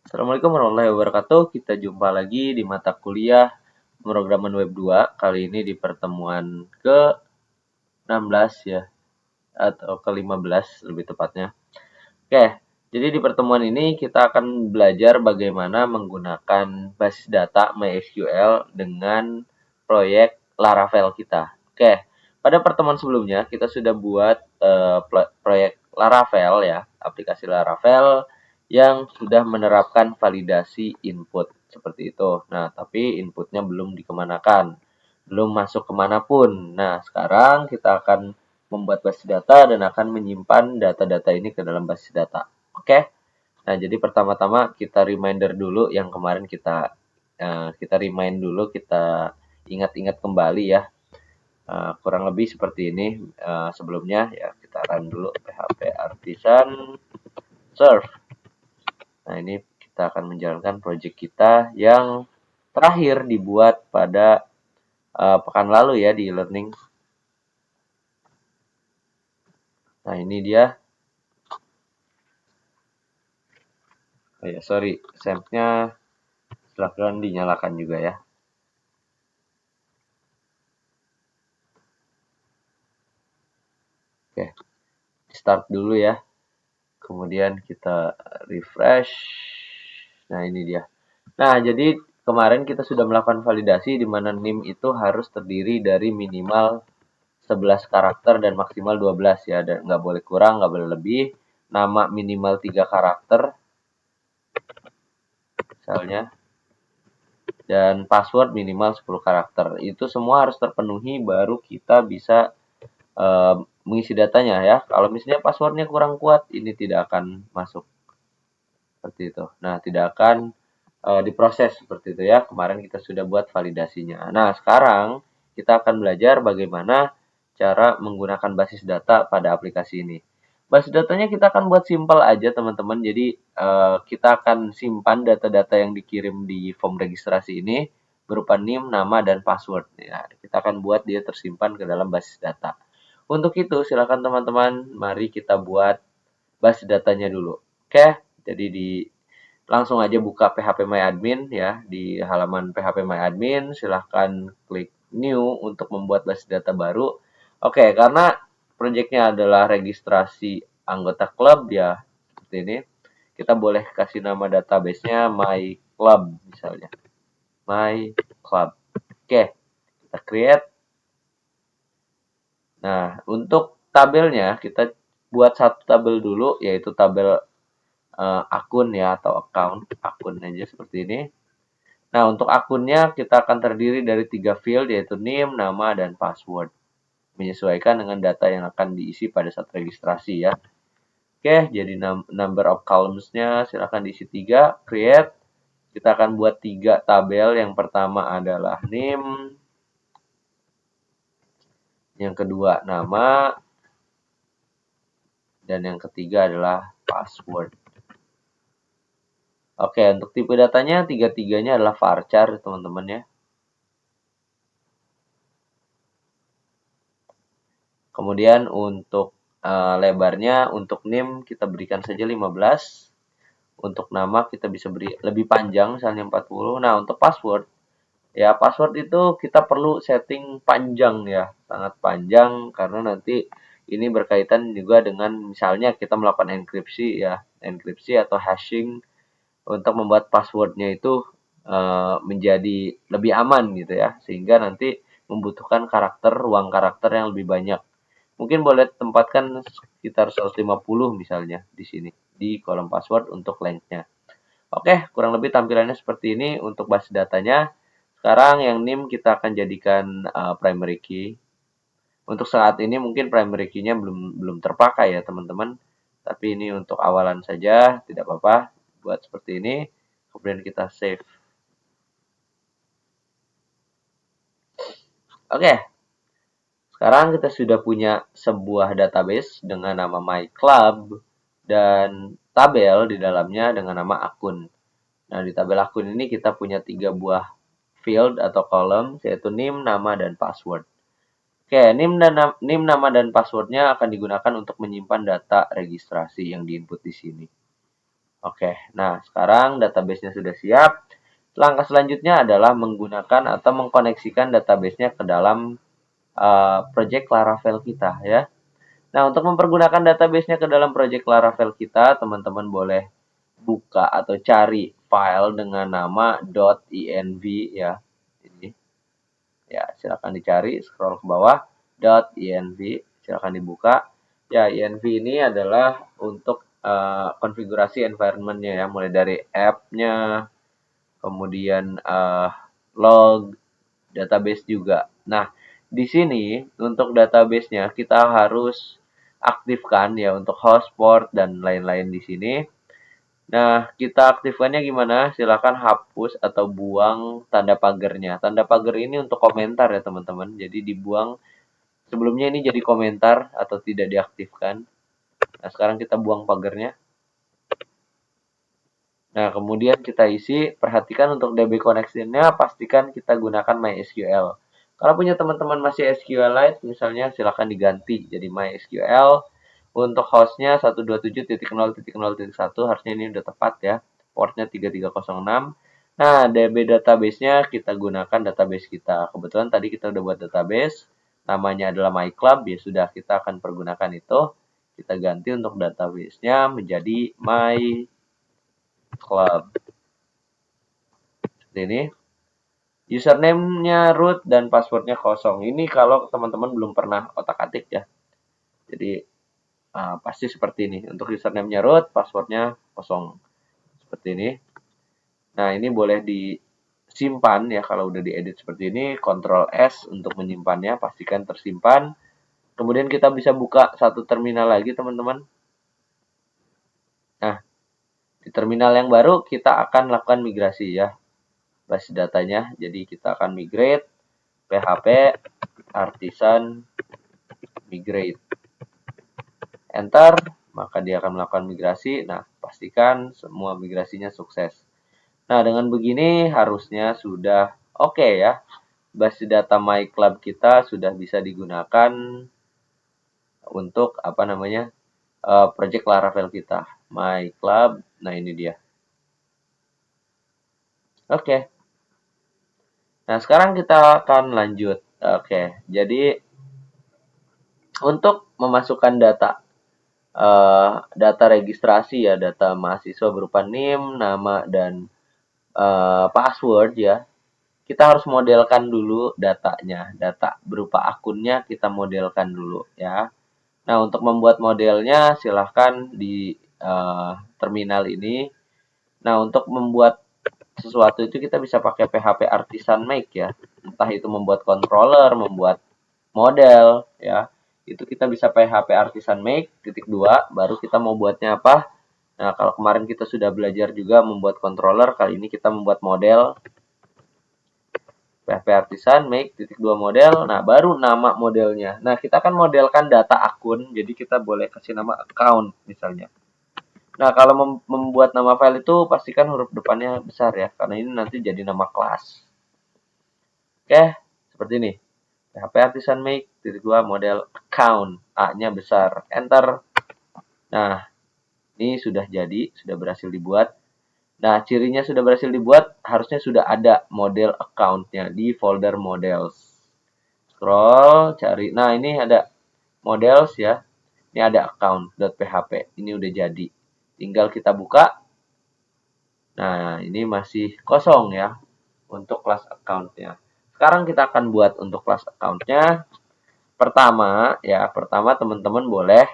Assalamualaikum warahmatullahi wabarakatuh. Kita jumpa lagi di mata kuliah pemrograman web 2. Kali ini di pertemuan ke-16 ya, atau ke-15 lebih tepatnya. Oke, jadi di pertemuan ini kita akan belajar bagaimana menggunakan basis data MySQL dengan proyek Laravel kita. Oke, pada pertemuan sebelumnya kita sudah buat proyek Laravel ya, aplikasi Laravel yang sudah menerapkan validasi input seperti itu. Nah, tapi inputnya belum dikemanakan, belum masuk kemanapun. Nah, sekarang kita akan membuat basis data dan akan menyimpan data-data ini ke dalam basis data. Oke. Nah, jadi pertama-tama kita reminder dulu yang kemarin kita remind dulu, kita ingat-ingat kembali ya. Kurang lebih seperti ini. Sebelumnya ya kita run dulu PHP artisan serve. Nah, ini kita akan menjalankan project kita yang terakhir dibuat pada pekan lalu ya di e-learning. Nah, ini dia. Oh ya, sorry, SAMP-nya silahkan dinyalakan juga ya. Oke, start dulu ya. Kemudian kita refresh. Nah, ini dia. Nah, jadi kemarin kita sudah melakukan validasi di mana NIM itu harus terdiri dari minimal 11 karakter dan maksimal 12 ya. Dan nggak boleh kurang, nggak boleh lebih. Nama minimal 3 karakter. Misalnya. Dan password minimal 10 karakter. Itu semua harus terpenuhi baru kita bisa mengisi datanya ya. Kalau misalnya passwordnya kurang kuat, ini tidak akan masuk seperti itu. Nah, tidak akan diproses seperti itu ya. Kemarin kita sudah buat validasinya. Nah, sekarang kita akan belajar bagaimana cara menggunakan basis data pada aplikasi ini. Basis datanya kita akan buat simple aja teman-teman. Jadi kita akan simpan data-data yang dikirim di form registrasi ini berupa NIM, nama, dan password. Ya, kita akan buat dia tersimpan ke dalam basis data. Untuk itu, silakan teman-teman, mari kita buat basis datanya dulu. Oke, jadi langsung aja buka phpMyAdmin ya. Di halaman phpMyAdmin, silahkan klik New untuk membuat basis data baru. Oke, karena proyeknya adalah registrasi anggota klub ya, seperti ini. Kita boleh kasih nama database-nya My Club misalnya. My Club. Oke, kita create. Nah, untuk tabelnya kita buat satu tabel dulu, yaitu tabel akun ya, atau akun aja seperti ini. Nah, untuk akunnya kita akan terdiri dari 3 field, yaitu name, nama, dan password. Menyesuaikan dengan data yang akan diisi pada saat registrasi ya. Oke, jadi number of columns-nya silahkan diisi 3, create. Kita akan buat 3 tabel. Yang pertama adalah name, yang kedua nama, dan yang ketiga adalah password. Oke, untuk tipe datanya tiga-tiganya adalah varchar teman-teman ya. Kemudian untuk lebarnya, untuk name kita berikan saja 15. Untuk nama kita bisa beri lebih panjang, misalnya 40. Nah, untuk password, ya password itu kita perlu setting panjang ya, sangat panjang, karena nanti ini berkaitan juga dengan misalnya kita melakukan enkripsi ya, enkripsi atau hashing untuk membuat passwordnya itu menjadi lebih aman gitu ya, sehingga nanti membutuhkan ruang karakter yang lebih banyak. Mungkin boleh tempatkan sekitar 150 misalnya di sini, di kolom password untuk lengthnya. Oke, kurang lebih tampilannya seperti ini untuk basis datanya. Sekarang yang NIM kita akan jadikan primary key. Untuk saat ini mungkin primary key-nya belum terpakai ya teman-teman. Tapi ini untuk awalan saja, tidak apa-apa. Buat seperti ini, kemudian kita save. Oke, sekarang kita sudah punya sebuah database dengan nama My Club dan tabel di dalamnya dengan nama akun. Nah, di tabel akun ini kita punya 3 buah field atau column, yaitu name, nama, dan password. Oke, name, nama, dan passwordnya akan digunakan untuk menyimpan data registrasi yang diinput di sini. Oke, nah sekarang database-nya sudah siap. Langkah selanjutnya adalah menggunakan atau mengkoneksikan database-nya ke dalam project Laravel kita ya. Nah, untuk mempergunakan database-nya ke dalam project Laravel kita, teman-teman boleh buka atau cari file dengan nama .env ya. Ini ya, silakan dicari, scroll ke bawah .env, silakan dibuka. Ya, env ini adalah untuk konfigurasi environment-nya ya, mulai dari app-nya, kemudian log, database juga. Nah, di sini untuk database-nya kita harus aktifkan ya untuk host, port, dan lain-lain di sini. Nah, kita aktifkannya gimana? Silakan hapus atau buang tanda pagarnya. Tanda pagar ini untuk komentar ya teman-teman. Jadi dibuang, sebelumnya ini jadi komentar atau tidak diaktifkan. Nah, sekarang kita buang pagarnya. Nah, kemudian kita isi, perhatikan untuk DB connection-nya, pastikan kita gunakan MySQL. Kalau punya teman-teman masih SQLite, misalnya silakan diganti jadi MySQL. Untuk hostnya 127.0.0.1, harusnya ini udah tepat ya. Portnya 3306. Nah, DB database-nya kita gunakan database kita. Kebetulan tadi kita udah buat database, namanya adalah MyClub, ya sudah kita akan pergunakan itu. Kita ganti untuk database-nya menjadi MyClub. Seperti ini. Username-nya root dan password-nya kosong. Ini kalau teman-teman belum pernah otak-atik ya. Jadi pasti seperti ini. Untuk username-nya root, password-nya kosong. Seperti ini. Nah, ini boleh disimpan ya kalau udah diedit seperti ini. Ctrl S untuk menyimpannya, pastikan tersimpan. Kemudian kita bisa buka satu terminal lagi, teman-teman. Nah, di terminal yang baru kita akan lakukan migrasi ya. Base datanya. Jadi kita akan migrate PHP artisan migrate. Enter, maka dia akan melakukan migrasi. Nah, pastikan semua migrasinya sukses. Nah, dengan begini harusnya sudah oke ya. Base data MyClub kita sudah bisa digunakan untuk apa namanya? Project Laravel kita. MyClub. Nah, ini dia. Oke. Nah, sekarang kita akan lanjut. Oke. Jadi untuk memasukkan data registrasi ya, data mahasiswa berupa NIM, nama, dan password ya, kita harus modelkan dulu datanya. Data berupa akunnya kita modelkan dulu ya. Nah, untuk membuat modelnya silahkan di terminal ini. Nah, untuk membuat sesuatu itu kita bisa pakai PHP Artisan Make ya. Entah itu membuat controller, membuat model ya. Itu kita bisa PHP Artisan Make _2, baru kita mau buatnya apa. Nah, kalau kemarin kita sudah belajar juga membuat controller, kali ini kita membuat model. PHP Artisan Make _2 model. Nah, baru nama modelnya. Nah, kita akan modelkan data akun, jadi kita boleh kasih nama account misalnya. Nah, kalau membuat nama file itu pastikan huruf depannya besar ya, karena ini nanti jadi nama kelas. Oke, seperti ini. PHP Artisan Make _2 model account, A-nya besar, enter. Nah, ini sudah jadi, sudah berhasil dibuat. Nah, cirinya sudah berhasil dibuat, harusnya sudah ada model account-nya di folder models. Scroll, cari. Nah, ini ada models ya. Ini ada account.php. Ini udah jadi. Tinggal kita buka. Nah, ini masih kosong ya untuk class account-nya. Sekarang kita akan buat untuk class account-nya. Pertama teman-teman boleh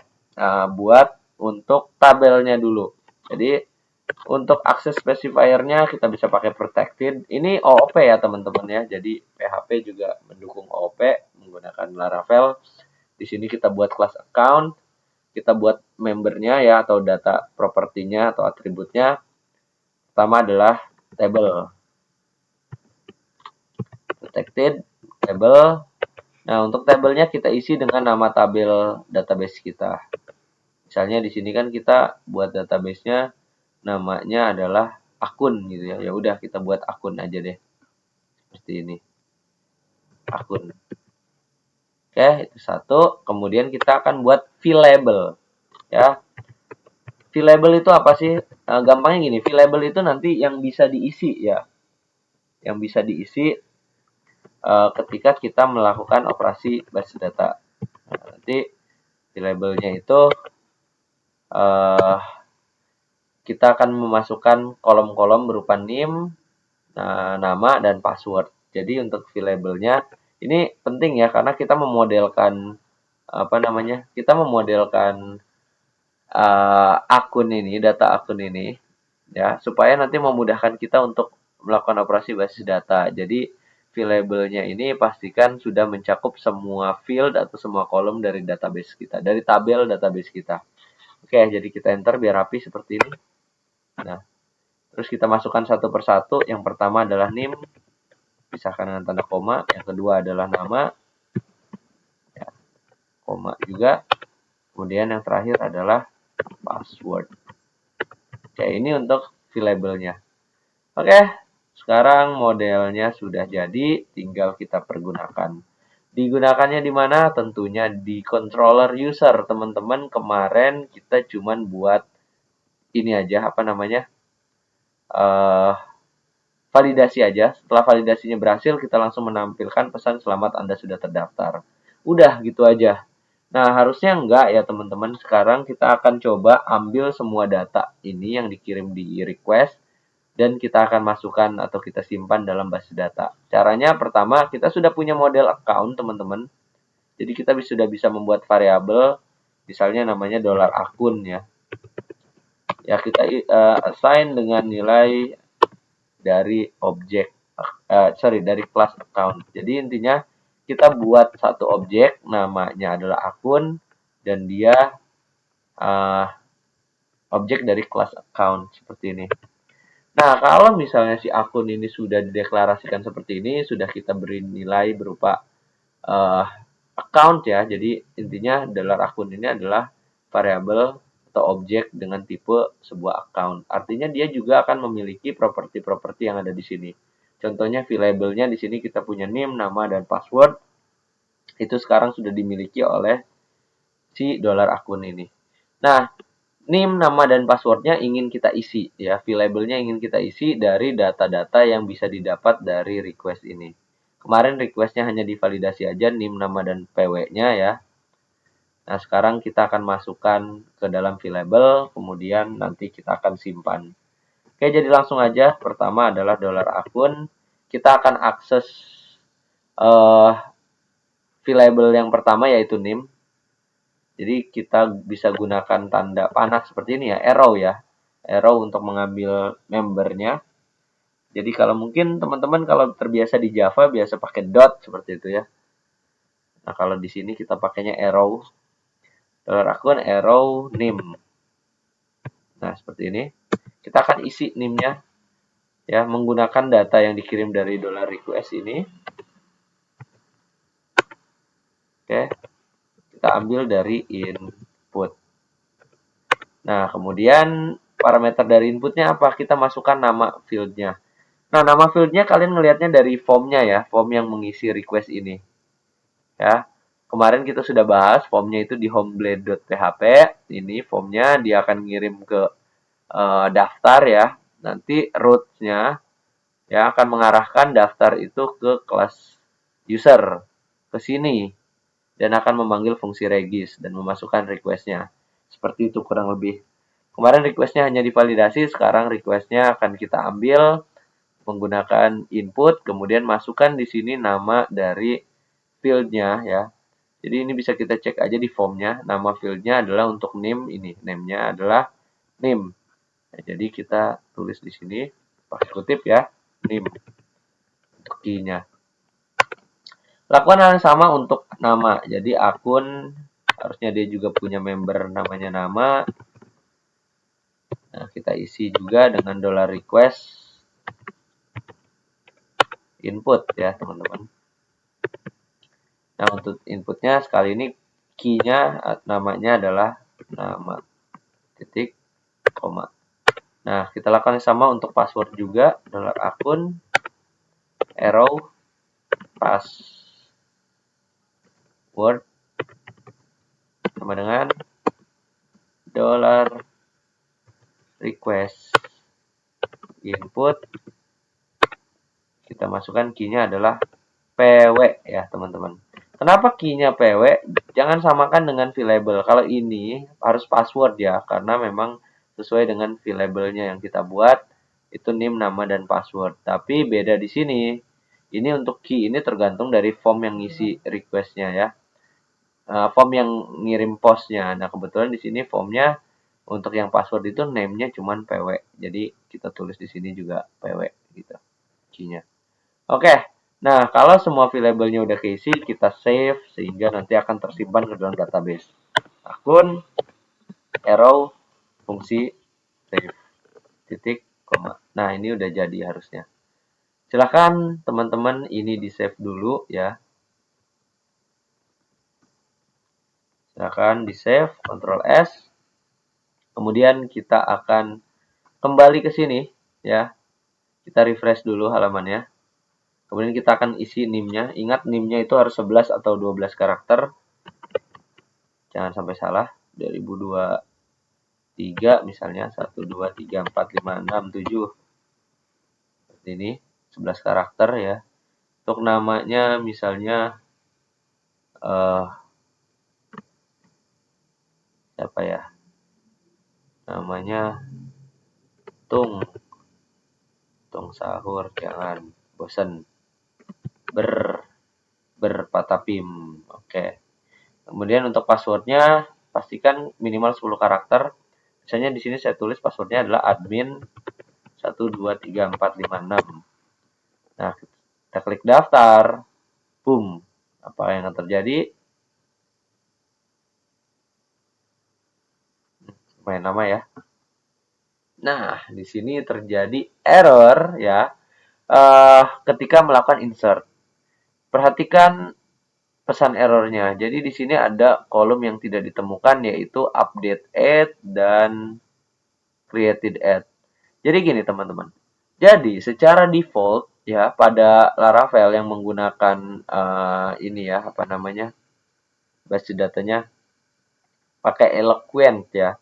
buat untuk tabelnya dulu. Jadi untuk akses specifier-nya kita bisa pakai protected. Ini OOP ya teman-teman ya. Jadi PHP juga mendukung OOP menggunakan Laravel. Di sini kita buat class account, kita buat membernya ya atau data propertinya atau atributnya. Pertama adalah table. Protected table. Nah, untuk tabelnya kita isi dengan nama tabel database kita. Misalnya di sini kan kita buat database-nya namanya adalah akun gitu ya. Ya udah kita buat akun aja deh. Seperti ini. Akun. Oke, itu satu. Kemudian kita akan buat fill label ya. V-label itu apa sih? Gampangnya gini, V-label itu nanti yang bisa diisi ya. Yang bisa diisi ketika kita melakukan operasi basis data. Nah, nanti V-labelnya itu uh, kita akan memasukkan kolom-kolom berupa NIM, nama, dan password. Jadi untuk V-labelnya ini penting ya karena kita memodelkan apa namanya? Kita memodelkan akun ini, data akun ini ya, supaya nanti memudahkan kita untuk melakukan operasi basis data. Jadi V-labelnya ini pastikan sudah mencakup semua field atau semua kolom dari database kita, dari tabel database kita. Oke, jadi kita enter biar rapi seperti ini. Nah, terus kita masukkan satu persatu. Yang pertama adalah NIM, pisahkan dengan tanda koma. Yang kedua adalah nama, ya, koma juga. Kemudian yang terakhir adalah password. Oke, ini untuk V-labelnya. Oke, sekarang modelnya sudah jadi, tinggal kita pergunakan. Digunakannya di mana? Tentunya di controller user, teman-teman. Kemarin kita cuman buat ini aja, apa namanya? Validasi aja. Setelah validasinya berhasil, kita langsung menampilkan pesan selamat Anda sudah terdaftar. Udah gitu aja. Nah, harusnya enggak ya teman-teman. Sekarang kita akan coba ambil semua data ini yang dikirim di request dan kita akan masukkan atau kita simpan dalam basis data. Caranya pertama, kita sudah punya model account, teman-teman. Jadi kita sudah bisa membuat variabel, misalnya namanya $akun ya. Ya kita assign dengan nilai dari objek, dari kelas account. Jadi intinya kita buat satu objek, namanya adalah akun, dan dia objek dari kelas account seperti ini. Nah, kalau misalnya si akun ini sudah dideklarasikan seperti ini, sudah kita beri nilai berupa account ya. Jadi intinya $akun ini adalah variabel atau objek dengan tipe sebuah account. Artinya dia juga akan memiliki properti-properti yang ada di sini. Contohnya V-labelnya di sini kita punya name, nama, dan password. Itu sekarang sudah dimiliki oleh si $akun ini. Nah, NIM, nama, dan passwordnya ingin kita isi ya. V-labelnya ingin kita isi dari data-data yang bisa didapat dari request ini. Kemarin requestnya hanya divalidasi aja NIM, nama, dan PW-nya ya. Nah, sekarang kita akan masukkan ke dalam V-label, kemudian nanti kita akan simpan. Oke, jadi langsung aja. Pertama adalah $akun. Kita akan akses V-label yang pertama yaitu NIM. Jadi kita bisa gunakan tanda panah seperti ini ya, arrow ya. Arrow untuk mengambil membernya. Jadi kalau mungkin teman-teman kalau terbiasa di Java biasa pakai dot seperti itu ya. Nah, kalau di sini kita pakainya arrow. $akun arrow name. Nah, seperti ini. Kita akan isi name-nya ya menggunakan data yang dikirim dari $request ini. Oke. Kita ambil dari input. Nah, kemudian parameter dari inputnya apa? Kita masukkan nama field-nya. Nah, nama field-nya kalian ngelihatnya dari form-nya ya, form yang mengisi request ini. Ya, kemarin kita sudah bahas formnya itu di homeblade.php. Ini formnya dia akan ngirim ke daftar ya. Nanti root-nya ya akan mengarahkan daftar itu ke kelas user ke sini dan akan memanggil fungsi regis dan memasukkan request-nya. Seperti itu kurang lebih. Kemarin request-nya hanya divalidasi, sekarang request-nya akan kita ambil menggunakan input, kemudian masukkan di sini nama dari field-nya ya. Jadi ini bisa kita cek aja di form-nya. Nama field-nya adalah untuk name ini. Name-nya adalah name. Nah, jadi kita tulis di sini pakai kutip ya, name untuk key-nya. Lakukan hal yang sama untuk nama. Jadi akun harusnya dia juga punya member namanya nama. Nah, kita isi juga dengan $request input ya, teman-teman. Nah, untuk inputnya sekali ini key-nya namanya adalah nama titik koma. Nah, kita lakukan yang sama untuk password juga, $akun arrow password sama dengan request input, kita masukkan key-nya adalah PW ya teman-teman. Kenapa key-nya PW? Jangan samakan dengan VLabel. Kalau ini harus password ya, karena memang sesuai dengan VLabelnya yang kita buat, itu name, nama, dan password. Tapi beda di sini. Ini untuk key, ini tergantung dari form yang ngisi request-nya ya. Form yang ngirim postnya. Nah, kebetulan di sini formnya untuk yang password itu name-nya cuman PW. Jadi kita tulis di sini juga PW gitu. Key-nya. Oke. Nah, kalau semua variabelnya udah keisi, kita save sehingga nanti akan tersimpan ke dalam database. Akun, arrow, fungsi, save, titik, koma. Nah, ini udah jadi harusnya. Silahkan teman-teman ini di save dulu ya. Silahkan di save, Ctrl S. Kemudian kita akan kembali ke sini ya. Kita refresh dulu halamannya. Kemudian kita akan isi NIM-nya. Ingat NIM-nya itu harus 11 atau 12 karakter. Jangan sampai salah. 2023 misalnya 1, 2, 3, 4, 5, 6, 7. Seperti ini. 11 karakter ya. Untuk namanya misalnya siapa ya? Namanya Tung sahur, jangan bosen. Berpatapim. Oke. Kemudian untuk passwordnya pastikan minimal 10 karakter. Misalnya di sini saya tulis passwordnya adalah admin 1, 2, 3, 4, 5, 6. Nah, kita klik daftar. Boom. Apa yang akan terjadi? Main nama ya. Nah, di sini terjadi error ya. Ketika melakukan insert. Perhatikan pesan errornya. Jadi di sini ada kolom yang tidak ditemukan yaitu update add dan created add. Jadi gini teman-teman. Jadi secara default ya pada Laravel yang menggunakan ini ya apa namanya base datanya pakai Eloquent ya.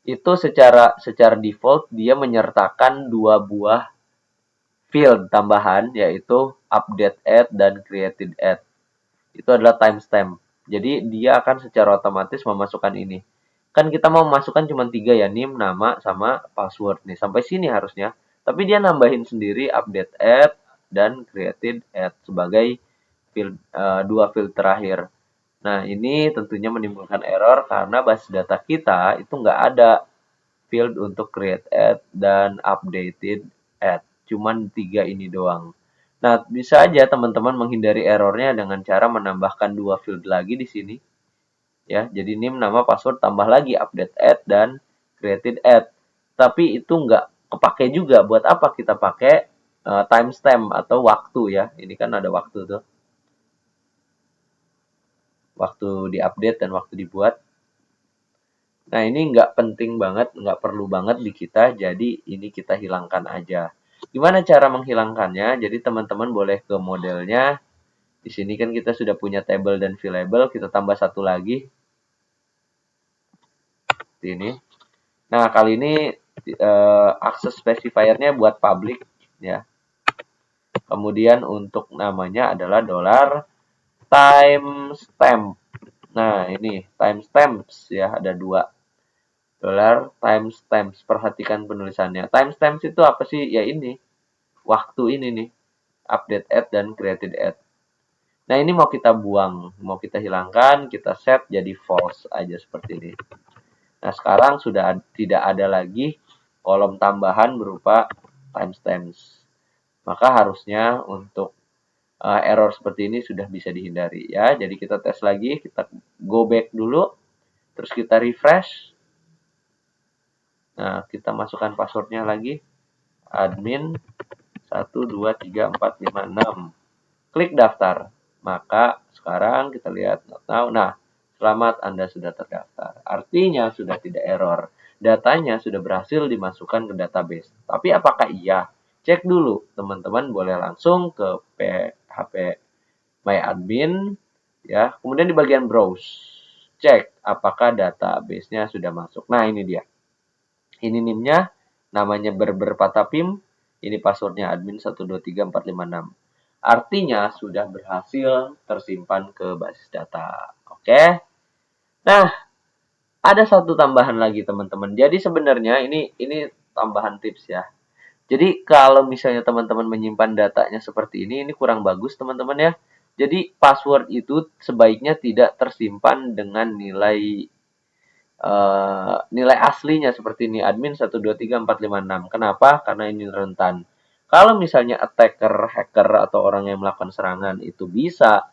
Itu secara default dia menyertakan dua buah field tambahan yaitu update add dan created add. Itu adalah timestamp. Jadi dia akan secara otomatis memasukkan ini. Kan kita mau memasukkan cuma 3 ya, name, nama, sama password nih. Sampai sini harusnya. Tapi dia nambahin sendiri update add dan created add sebagai field, dua field terakhir. Nah, ini tentunya menimbulkan error karena base data kita itu nggak ada field untuk create add dan updated add. Cuman 3 ini doang. Nah, bisa aja teman-teman menghindari errornya dengan cara menambahkan 2 field lagi di sini. Ya, jadi name, nama, password, tambah lagi update add dan created add. Tapi itu nggak kepake juga. Buat apa kita pakai timestamp atau waktu ya. Ini kan ada waktu tuh. Waktu diupdate dan waktu dibuat. Nah, ini nggak penting banget, nggak perlu banget di kita, jadi ini kita hilangkan aja. Gimana cara menghilangkannya? Jadi teman-teman boleh ke modelnya. Di sini kan kita sudah punya table dan VLabel, kita tambah satu lagi. Seperti ini. Nah, kali ini akses specifier-nya buat public ya. Kemudian untuk namanya adalah $timestamp. Nah, ini timestamps ya, ada 2. $timestamps. Perhatikan penulisannya. Timestamps itu apa sih? Ya ini. Waktu ini nih. Update add dan created add. Nah, ini mau kita buang. Mau kita hilangkan. Kita set jadi false aja seperti ini. Nah, sekarang sudah tidak ada lagi kolom tambahan berupa timestamps. Maka harusnya untuk error seperti ini sudah bisa dihindari ya. Jadi kita tes lagi. Kita go back dulu. Terus kita refresh. Nah, kita masukkan passwordnya lagi. Admin 1, 2, 3, 4, 5, 6. Klik daftar. Maka sekarang kita lihat now. Nah, selamat Anda sudah terdaftar. Artinya sudah tidak error. Datanya sudah berhasil dimasukkan ke database. Tapi apakah iya? Cek dulu. Teman-teman boleh langsung ke PHP MyAdmin. Ya, kemudian di bagian browse. Cek apakah database-nya sudah masuk. Nah, ini dia. Ini NIM-nya namanya berberpatapim, ini passwordnya admin 1234566. Artinya sudah berhasil tersimpan ke basis data. Oke. Nah, ada satu tambahan lagi teman-teman. Jadi sebenarnya ini tambahan tips ya. Jadi kalau misalnya teman-teman menyimpan datanya seperti ini kurang bagus teman-teman ya. Jadi password itu sebaiknya tidak tersimpan dengan nilai aslinya seperti ini admin 1234566. Kenapa? Karena ini rentan. Kalau misalnya attacker, hacker atau orang yang melakukan serangan itu bisa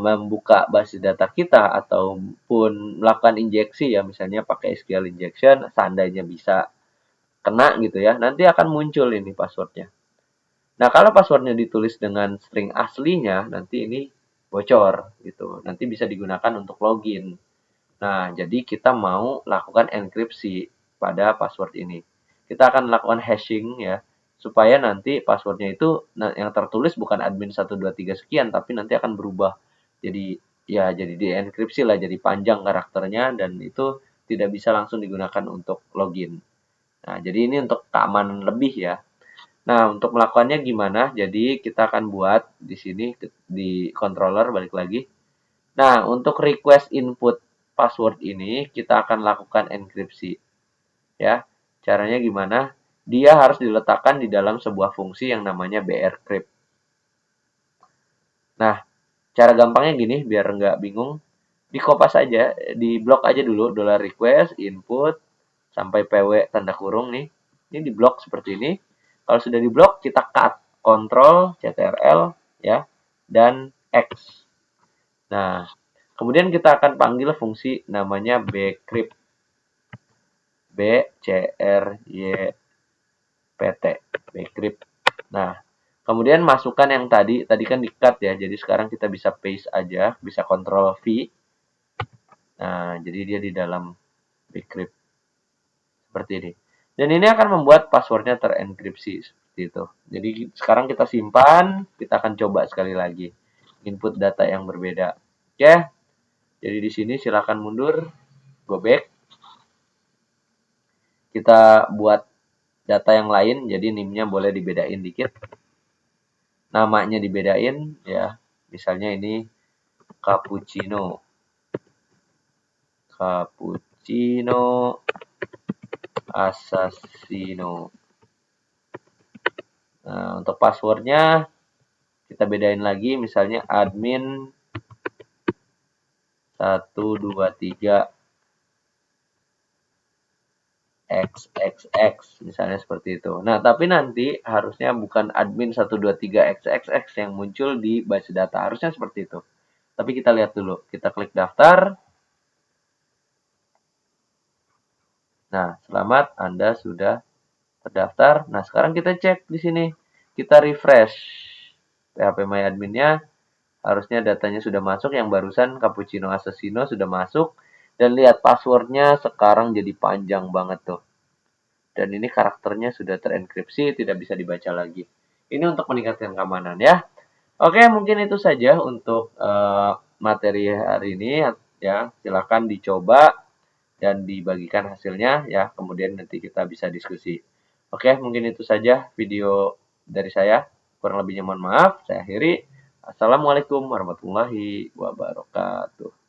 membuka basis data kita ataupun melakukan injeksi ya misalnya pakai SQL injection seandainya bisa kena gitu ya nanti akan muncul ini passwordnya. Nah kalau passwordnya ditulis dengan string aslinya nanti ini bocor gitu nanti bisa digunakan untuk login. Nah, jadi kita mau lakukan enkripsi pada password ini. Kita akan lakukan hashing ya, supaya nanti passwordnya itu yang tertulis bukan admin 123 sekian, tapi nanti akan berubah. Jadi ya jadi dienkripsi lah, jadi panjang karakternya dan itu tidak bisa langsung digunakan untuk login. Nah, jadi ini untuk keamanan lebih ya. Nah, untuk melakukannya gimana? Jadi kita akan buat di sini di controller balik lagi. Nah, untuk request input password ini kita akan lakukan enkripsi ya. Caranya gimana? Dia harus diletakkan di dalam sebuah fungsi yang namanya brcrypt. Nah, cara gampangnya gini biar nggak bingung. Di kopas aja, di blok aja dulu $request input sampai pw tanda kurung nih. Ini di blok seperti ini. Kalau sudah di blok kita cut Ctrl Ctrl ya dan X. Nah, kemudian kita akan panggil fungsi namanya bcrypt. B C R Y P T. Bcrypt. Nah, kemudian masukkan yang tadi kan di-cut ya. Jadi sekarang kita bisa paste aja, bisa Ctrl V. Nah, jadi dia di dalam bcrypt seperti ini. Dan ini akan membuat passwordnya terenkripsi seperti itu. Jadi sekarang kita simpan, kita akan coba sekali lagi input data yang berbeda. Oke. Jadi di sini silakan mundur, go back. Kita buat data yang lain, jadi NIM-nya boleh dibedain dikit. Namanya dibedain ya. Misalnya ini cappuccino. Cappuccino assassino. Nah, untuk passwordnya kita bedain lagi misalnya admin 123 XXX misalnya seperti itu. Nah, tapi nanti harusnya bukan admin 123 XXX yang muncul di base data. Harusnya seperti itu. Tapi kita lihat dulu. Kita klik daftar. Nah, selamat Anda sudah terdaftar. Nah, sekarang kita cek di sini. Kita refresh PHP MyAdmin-nya. Harusnya datanya sudah masuk. Yang barusan Cappuccino Assassino sudah masuk. Dan lihat passwordnya sekarang jadi panjang banget tuh. Dan ini karakternya sudah terenkripsi, tidak bisa dibaca lagi. Ini untuk meningkatkan keamanan ya. Oke, mungkin itu saja untuk materi hari ini ya. Silakan dicoba dan dibagikan hasilnya ya. Kemudian nanti kita bisa diskusi. Oke, mungkin itu saja video dari saya. Kurang lebihnya mohon maaf. Saya akhiri. Assalamualaikum warahmatullahi wabarakatuh.